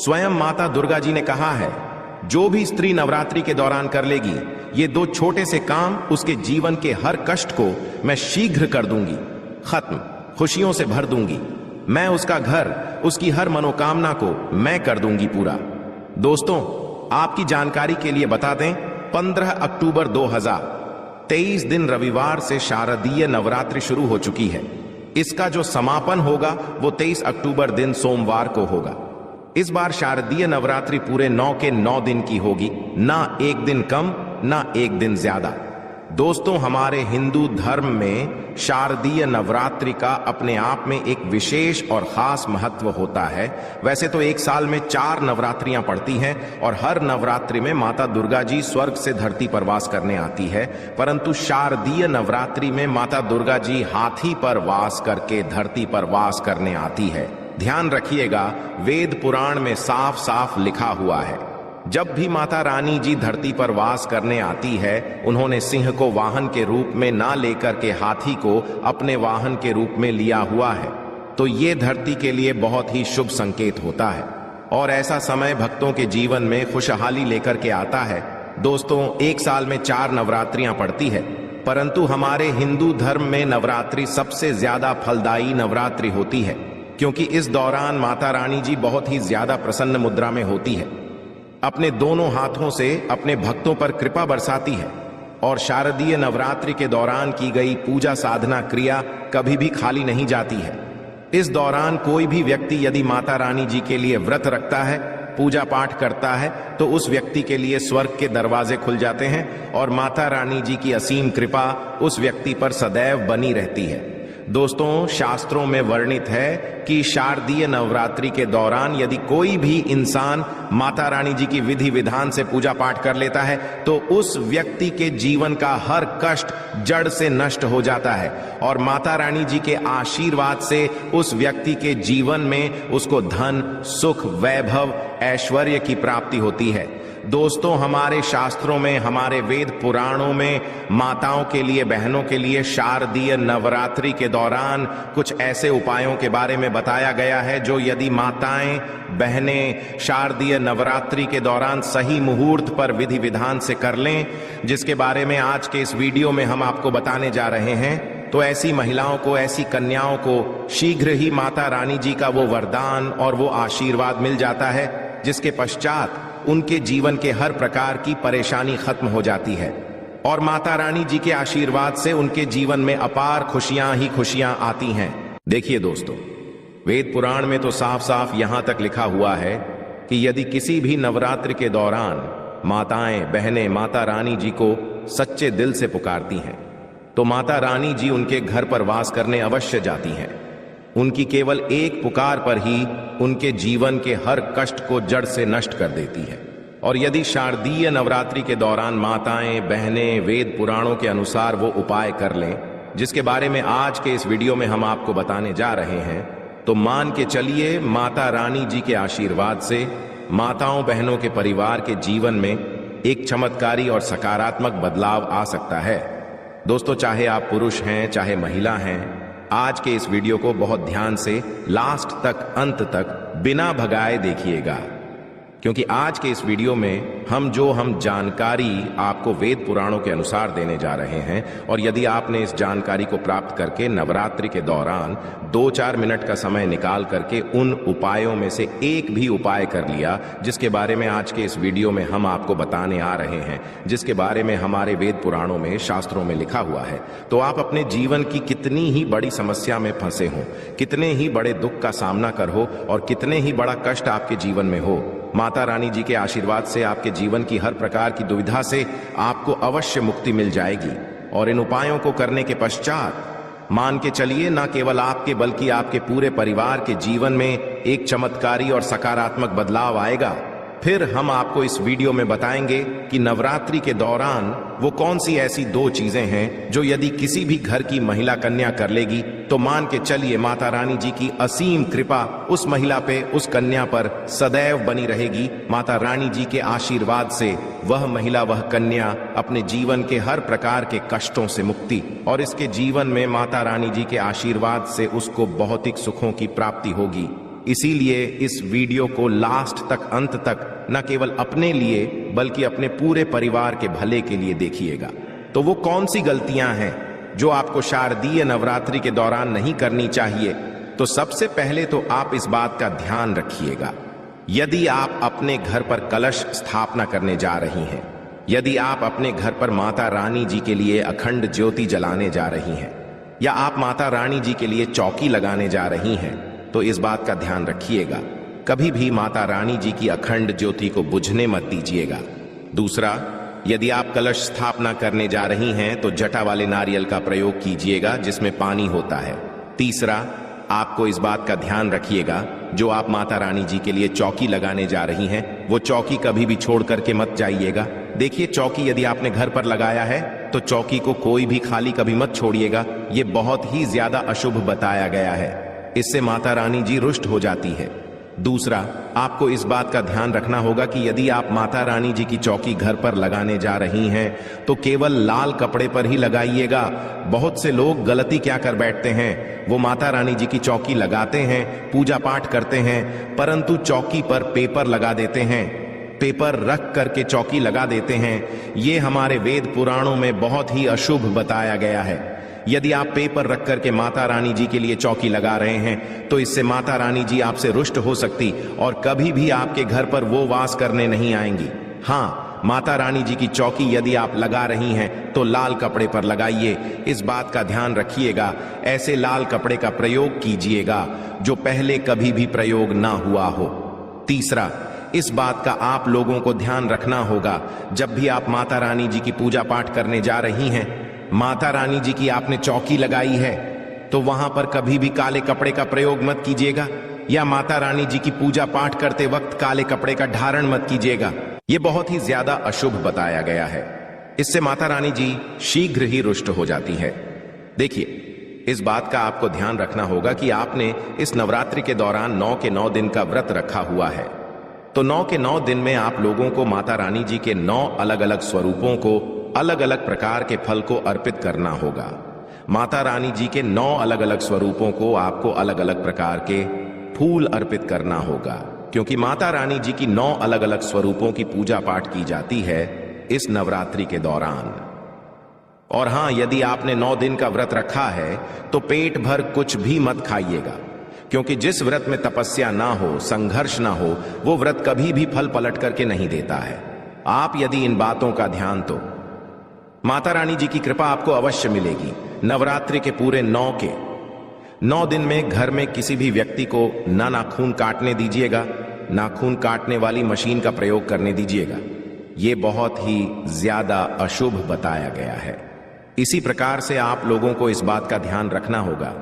स्वयं माता दुर्गा जी ने कहा है, जो भी स्त्री नवरात्रि के दौरान कर लेगी ये 2 छोटे से काम, उसके जीवन के हर कष्ट को मैं शीघ्र कर दूंगी, खत्म, खुशियों से भर दूंगी। मैं उसका घर, उसकी हर मनोकामना को मैं कर दूंगी पूरा। दोस्तों, आपकी जानकारी के लिए बता दें, 15 अक्टूबर 2023 दिन रविवार से शारदीय नवरात्रि शुरू हो चुकी है। इसका जो समापन होगा वो 23 अक्टूबर दिन सोमवार को होगा। इस बार शारदीय नवरात्रि पूरे 9 के 9 दिन की होगी, ना एक दिन कम ना एक दिन ज्यादा। दोस्तों, हमारे हिंदू धर्म में शारदीय नवरात्रि का अपने आप में एक विशेष और खास महत्व होता है। वैसे तो एक साल में 4 नवरात्रियां पड़ती हैं और हर नवरात्रि में माता दुर्गा जी स्वर्ग से धरती पर वास करने आती है, परंतु शारदीय नवरात्रि में माता दुर्गा जी हाथी पर वास करके धरती पर वास करने आती है। ध्यान रखिएगा, वेद पुराण में साफ साफ लिखा हुआ है, जब भी माता रानी जी धरती पर वास करने आती है, उन्होंने सिंह को वाहन के रूप में ना लेकर के हाथी को अपने वाहन के रूप में लिया हुआ है। तो ये धरती के लिए बहुत ही शुभ संकेत होता है और ऐसा समय भक्तों के जीवन में खुशहाली लेकर के आता है। दोस्तों, एक साल में 4 नवरात्रियां पड़ती है, परंतु हमारे हिंदू धर्म में नवरात्रि सबसे ज्यादा फलदायी नवरात्रि होती है, क्योंकि इस दौरान माता रानी जी बहुत ही ज्यादा प्रसन्न मुद्रा में होती है, अपने दोनों हाथों से अपने भक्तों पर कृपा बरसाती है और शारदीय नवरात्रि के दौरान की गई पूजा साधना क्रिया कभी भी खाली नहीं जाती है। इस दौरान कोई भी व्यक्ति यदि माता रानी जी के लिए व्रत रखता है, पूजा पाठ करता है, तो उस व्यक्ति के लिए स्वर्ग के दरवाजे खुल जाते हैं और माता रानी जी की असीम कृपा उस व्यक्ति पर सदैव बनी रहती है। दोस्तों, शास्त्रों में वर्णित है कि शारदीय नवरात्रि के दौरान यदि कोई भी इंसान माता रानी जी की विधि विधान से पूजा पाठ कर लेता है तो उस व्यक्ति के जीवन का हर कष्ट जड़ से नष्ट हो जाता है और माता रानी जी के आशीर्वाद से उस व्यक्ति के जीवन में उसको धन, सुख, वैभव, ऐश्वर्य की प्राप्ति होती है। दोस्तों, हमारे शास्त्रों में, हमारे वेद पुराणों में माताओं के लिए, बहनों के लिए शारदीय नवरात्रि के दौरान कुछ ऐसे उपायों के बारे में बताया गया है जो यदि माताएं, बहनें शारदीय नवरात्रि के दौरान सही मुहूर्त पर विधि विधान से कर लें, जिसके बारे में आज के इस वीडियो में हम आपको बताने जा रहे हैं, तो ऐसी महिलाओं को, ऐसी कन्याओं को शीघ्र ही माता रानी जी का वो वरदान और वो आशीर्वाद मिल जाता है, जिसके पश्चात उनके जीवन के हर प्रकार की परेशानी खत्म हो जाती है और माता रानी जी के आशीर्वाद से उनके जीवन में अपार खुशियां ही खुशियां आती हैं। देखिए दोस्तों, वेद पुराण में तो साफ साफ यहां तक लिखा हुआ है कि यदि किसी भी नवरात्र के दौरान माताएं, बहनें माता रानी जी को सच्चे दिल से पुकारती हैं तो माता रानी जी उनके घर पर वास करने अवश्य जाती हैं। उनकी केवल एक पुकार पर ही उनके जीवन के हर कष्ट को जड़ से नष्ट कर देती है। और यदि शारदीय नवरात्रि के दौरान माताएं, बहनें वेद पुराणों के अनुसार वो उपाय कर लें, जिसके बारे में आज के इस वीडियो में हम आपको बताने जा रहे हैं, तो मान के चलिए माता रानी जी के आशीर्वाद से माताओं, बहनों के परिवार के जीवन में एक चमत्कारी और सकारात्मक बदलाव आ सकता है। दोस्तों, चाहे आप पुरुष हैं, चाहे महिला हैं, आज के इस वीडियो को बहुत ध्यान से लास्ट तक, अंत तक बिना भगाए देखिएगा, क्योंकि आज के इस वीडियो में हम जानकारी आपको वेद पुराणों के अनुसार देने जा रहे हैं और यदि आपने इस जानकारी को प्राप्त करके नवरात्रि के दौरान 2-4 मिनट का समय निकाल करके उन उपायों में से एक भी उपाय कर लिया, जिसके बारे में आज के इस वीडियो में हम आपको बताने आ रहे हैं, जिसके बारे में हमारे वेद पुराणों में, शास्त्रों में लिखा हुआ है, तो आप अपने जीवन की कितनी ही बड़ी समस्या में फंसे हो, कितने ही बड़े दुख का सामना कर हो और कितने ही बड़ा कष्ट आपके जीवन में हो, माता रानी जी के आशीर्वाद से आपके जीवन की हर प्रकार की दुविधा से आपको अवश्य मुक्ति मिल जाएगी। और इन उपायों को करने के पश्चात मान के चलिए, न केवल आपके बल्कि आपके पूरे परिवार के जीवन में एक चमत्कारी और सकारात्मक बदलाव आएगा। फिर हम आपको इस वीडियो में बताएंगे कि नवरात्रि के दौरान वो कौन सी ऐसी 2 चीजें हैं जो यदि किसी भी घर की महिला कन्या कर लेगी तो मान के चलिए माता रानी जी की असीम कृपा उस महिला पे, उस कन्या पर सदैव बनी रहेगी। माता रानी जी के आशीर्वाद से वह महिला, वह कन्या अपने जीवन के हर प्रकार के कष्टों से मुक्ति और इसके जीवन में माता रानी जी के आशीर्वाद से उसको भौतिक सुखों की प्राप्ति होगी। इसीलिए इस वीडियो को लास्ट तक, अंत तक न केवल अपने लिए बल्कि अपने पूरे परिवार के भले के लिए देखिएगा। तो वो कौन सी गलतियां हैं जो आपको शारदीय नवरात्रि के दौरान नहीं करनी चाहिए? तो सबसे पहले तो आप इस बात का ध्यान रखिएगा, यदि आप अपने घर पर कलश स्थापना करने जा रही हैं, यदि आप अपने घर पर माता रानी जी के लिए अखंड ज्योति जलाने जा रही हैं, या आप माता रानी जी के लिए चौकी लगाने जा रही हैं, तो इस बात का ध्यान रखिएगा, कभी भी माता रानी जी की अखंड ज्योति को बुझने मत दीजिएगा। दूसरा, यदि आप कलश स्थापना करने जा रही हैं तो जटा वाले नारियल का प्रयोग कीजिएगा जिसमें पानी होता है। तीसरा, आपको इस बात का ध्यान रखिएगा, जो आप माता रानी जी के लिए चौकी लगाने जा रही हैं, वो चौकी कभी भी छोड़ करके मत जाइएगा। देखिए, चौकी यदि आपने घर पर लगाया है तो चौकी को कोई भी खाली कभी मत छोड़िएगा। ये बहुत ही ज्यादा अशुभ बताया गया है, इससे माता रानी जी रुष्ट हो जाती है। दूसरा, आपको इस बात का ध्यान रखना होगा कि यदि आप माता रानी जी की चौकी घर पर लगाने जा रही हैं तो केवल लाल कपड़े पर ही लगाइएगा। बहुत से लोग गलती क्या कर बैठते हैं, वो माता रानी जी की चौकी लगाते हैं, पूजा पाठ करते हैं, परंतु चौकी पर पेपर लगा देते हैं, पेपर रख करके चौकी लगा देते हैं। ये हमारे वेद पुराणों में बहुत ही अशुभ बताया गया है। यदि आप पेपर रख करके माता रानी जी के लिए चौकी लगा रहे हैं तो इससे माता रानी जी आपसे रुष्ट हो सकती और कभी भी आपके घर पर वो वास करने नहीं आएंगी। हाँ, माता रानी जी की चौकी यदि आप लगा रही हैं तो लाल कपड़े पर लगाइए, इस बात का ध्यान रखिएगा। ऐसे लाल कपड़े का प्रयोग कीजिएगा जो पहले कभी भी प्रयोग ना हुआ हो। तीसरा, इस बात का आप लोगों को ध्यान रखना होगा, जब भी आप माता रानी जी की पूजा पाठ करने जा रही हैं, माता रानी जी की आपने चौकी लगाई है तो वहां पर कभी भी काले कपड़े का प्रयोग मत कीजिएगा, या माता रानी जी की पूजा पाठ करते वक्त काले कपड़े का धारण मत कीजिएगा। यह बहुत ही ज्यादा अशुभ बताया गया है, इससे माता रानी जी शीघ्र ही रुष्ट हो जाती है। देखिए, इस बात का आपको ध्यान रखना होगा कि आपने इस नवरात्रि के दौरान 9 के 9 दिन का व्रत रखा हुआ है, तो 9 के 9 दिन में आप लोगों को माता रानी जी के 9 अलग अलग स्वरूपों को, अलग अलग प्रकार के फल को अर्पित करना होगा। माता रानी जी के 9 अलग अलग स्वरूपों को आपको अलग अलग प्रकार के फूल अर्पित करना होगा, क्योंकि माता रानी जी की 9 अलग अलग स्वरूपों की पूजा पाठ की जाती है इस नवरात्रि के दौरान। और हां, यदि आपने 9 दिन का व्रत रखा है तो पेट भर कुछ भी मत खाइएगा, क्योंकि जिस व्रत में तपस्या ना हो, संघर्ष ना हो, वो व्रत कभी भी फल पलट करके नहीं देता है। आप यदि इन बातों का ध्यान, तो माता रानी जी की कृपा आपको अवश्य मिलेगी। नवरात्रि के पूरे 9 के 9 दिन में घर में किसी भी व्यक्ति को ना नाखून काटने दीजिएगा, नाखून काटने वाली मशीन का प्रयोग करने दीजिएगा। ये बहुत ही ज्यादा अशुभ बताया गया है। इसी प्रकार से आप लोगों को इस बात का ध्यान रखना होगा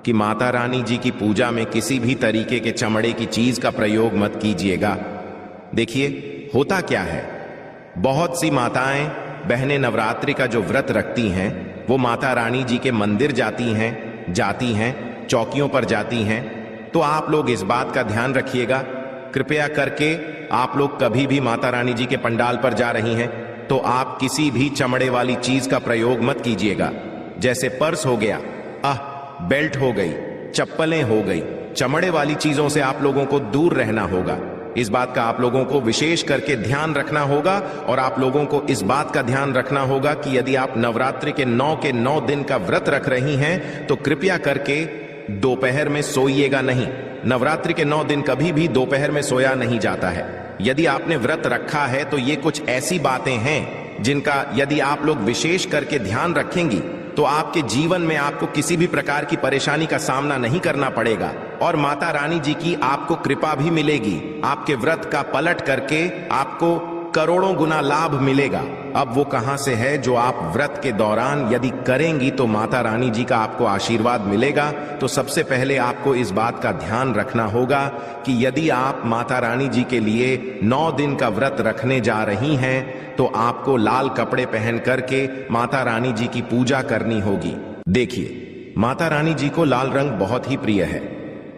कि माता रानी जी की पूजा में किसी भी तरीके के चमड़े की चीज का प्रयोग मत कीजिएगा। देखिए, होता क्या है, बहुत सी माताएं बहनें नवरात्रि का जो व्रत रखती हैं वो माता रानी जी के मंदिर जाती हैं, चौकियों पर जाती हैं। तो आप लोग इस बात का ध्यान रखिएगा, कृपया करके आप लोग कभी भी माता रानी जी के पंडाल पर जा रही हैं तो आप किसी भी चमड़े वाली चीज का प्रयोग मत कीजिएगा। जैसे पर्स हो गया, बेल्ट हो गई, चप्पलें हो गई, चमड़े वाली चीजों से आप लोगों को दूर रहना होगा। इस बात का आप लोगों को विशेष करके ध्यान रखना होगा। और आप लोगों को इस बात का ध्यान रखना होगा कि यदि आप नवरात्रि के 9 दिन का व्रत रख रही हैं तो कृपया करके दोपहर में सोइएगा नहीं। नवरात्रि के 9 दिन कभी भी दोपहर में सोया नहीं जाता है। यदि आपने व्रत रखा है तो ये कुछ ऐसी बातें हैं जिनका यदि आप लोग विशेष करके ध्यान रखेंगी तो आपके जीवन में आपको किसी भी प्रकार की परेशानी का सामना नहीं करना पड़ेगा और माता रानी जी की आपको कृपा भी मिलेगी। आपके व्रत का पलट करके आपको करोड़ों गुना लाभ मिलेगा। अब वो कहां से है जो आप व्रत के दौरान यदि करेंगी तो माता रानी जी का आपको आशीर्वाद मिलेगा। तो सबसे पहले आपको इस बात का ध्यान रखना होगा कि यदि आप माता रानी जी के लिए 9 दिन का व्रत रखने जा रही हैं तो आपको लाल कपड़े पहन करके माता रानी जी की पूजा करनी होगी। देखिए, माता रानी जी को लाल रंग बहुत ही प्रिय है।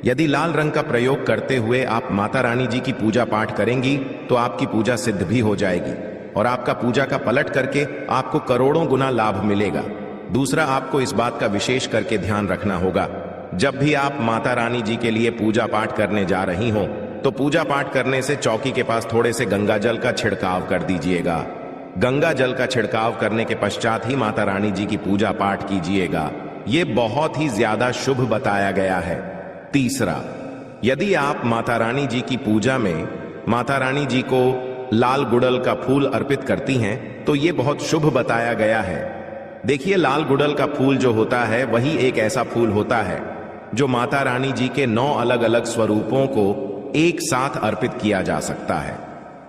यदि लाल रंग का प्रयोग करते हुए आप माता रानी जी की पूजा पाठ करेंगी तो आपकी पूजा सिद्ध भी हो जाएगी और आपका पूजा का पलट करके आपको करोड़ों गुना लाभ मिलेगा। दूसरा, आपको इस बात का विशेष करके ध्यान रखना होगा जब भी आप माता रानी जी के लिए पूजा पाठ करने जा रही हो तो पूजा पाठ करने से चौकी के पास थोड़े से गंगा जल का छिड़काव कर दीजिएगा। गंगा जल का छिड़काव करने के पश्चात ही माता रानी जी की पूजा पाठ कीजिएगा। ये बहुत ही ज्यादा शुभ बताया गया है। तीसरा, यदि आप माता रानी जी की पूजा में माता रानी जी को लाल गुड़ल का फूल अर्पित करती हैं तो ये बहुत शुभ बताया गया है। देखिए, लाल गुड़ल का फूल जो होता है वही एक ऐसा फूल होता है जो माता रानी जी के 9 अलग अलग स्वरूपों को एक साथ अर्पित किया जा सकता है।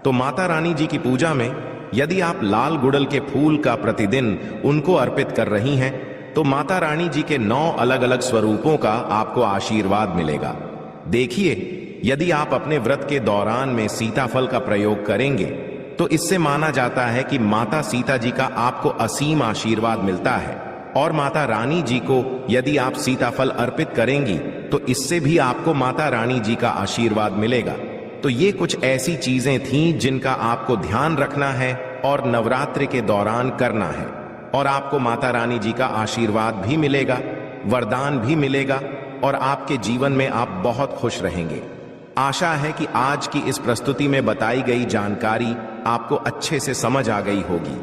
तो माता रानी जी की पूजा में यदि आप लाल गुड़ल के फूल का प्रतिदिन उनको अर्पित कर रही हैं तो माता रानी जी के 9 अलग अलग स्वरूपों का आपको आशीर्वाद मिलेगा। देखिए, यदि आप अपने व्रत के दौरान में सीताफल का प्रयोग करेंगे तो इससे माना जाता है कि माता सीता जी का आपको असीम आशीर्वाद मिलता है, और माता रानी जी को यदि आप सीताफल अर्पित करेंगी तो इससे भी आपको माता रानी जी का आशीर्वाद मिलेगा। तो ये कुछ ऐसी चीजें थीं जिनका आपको ध्यान रखना है और नवरात्रि के दौरान करना है, और आपको माता रानी जी का आशीर्वाद भी मिलेगा, वरदान भी मिलेगा, और आपके जीवन में आप बहुत खुश रहेंगे। आशा है कि आज की इस प्रस्तुति में बताई गई जानकारी आपको अच्छे से समझ आ गई होगी।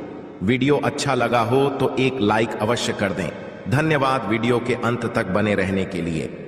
वीडियो अच्छा लगा हो तो एक लाइक अवश्य कर दें। धन्यवाद वीडियो के अंत तक बने रहने के लिए।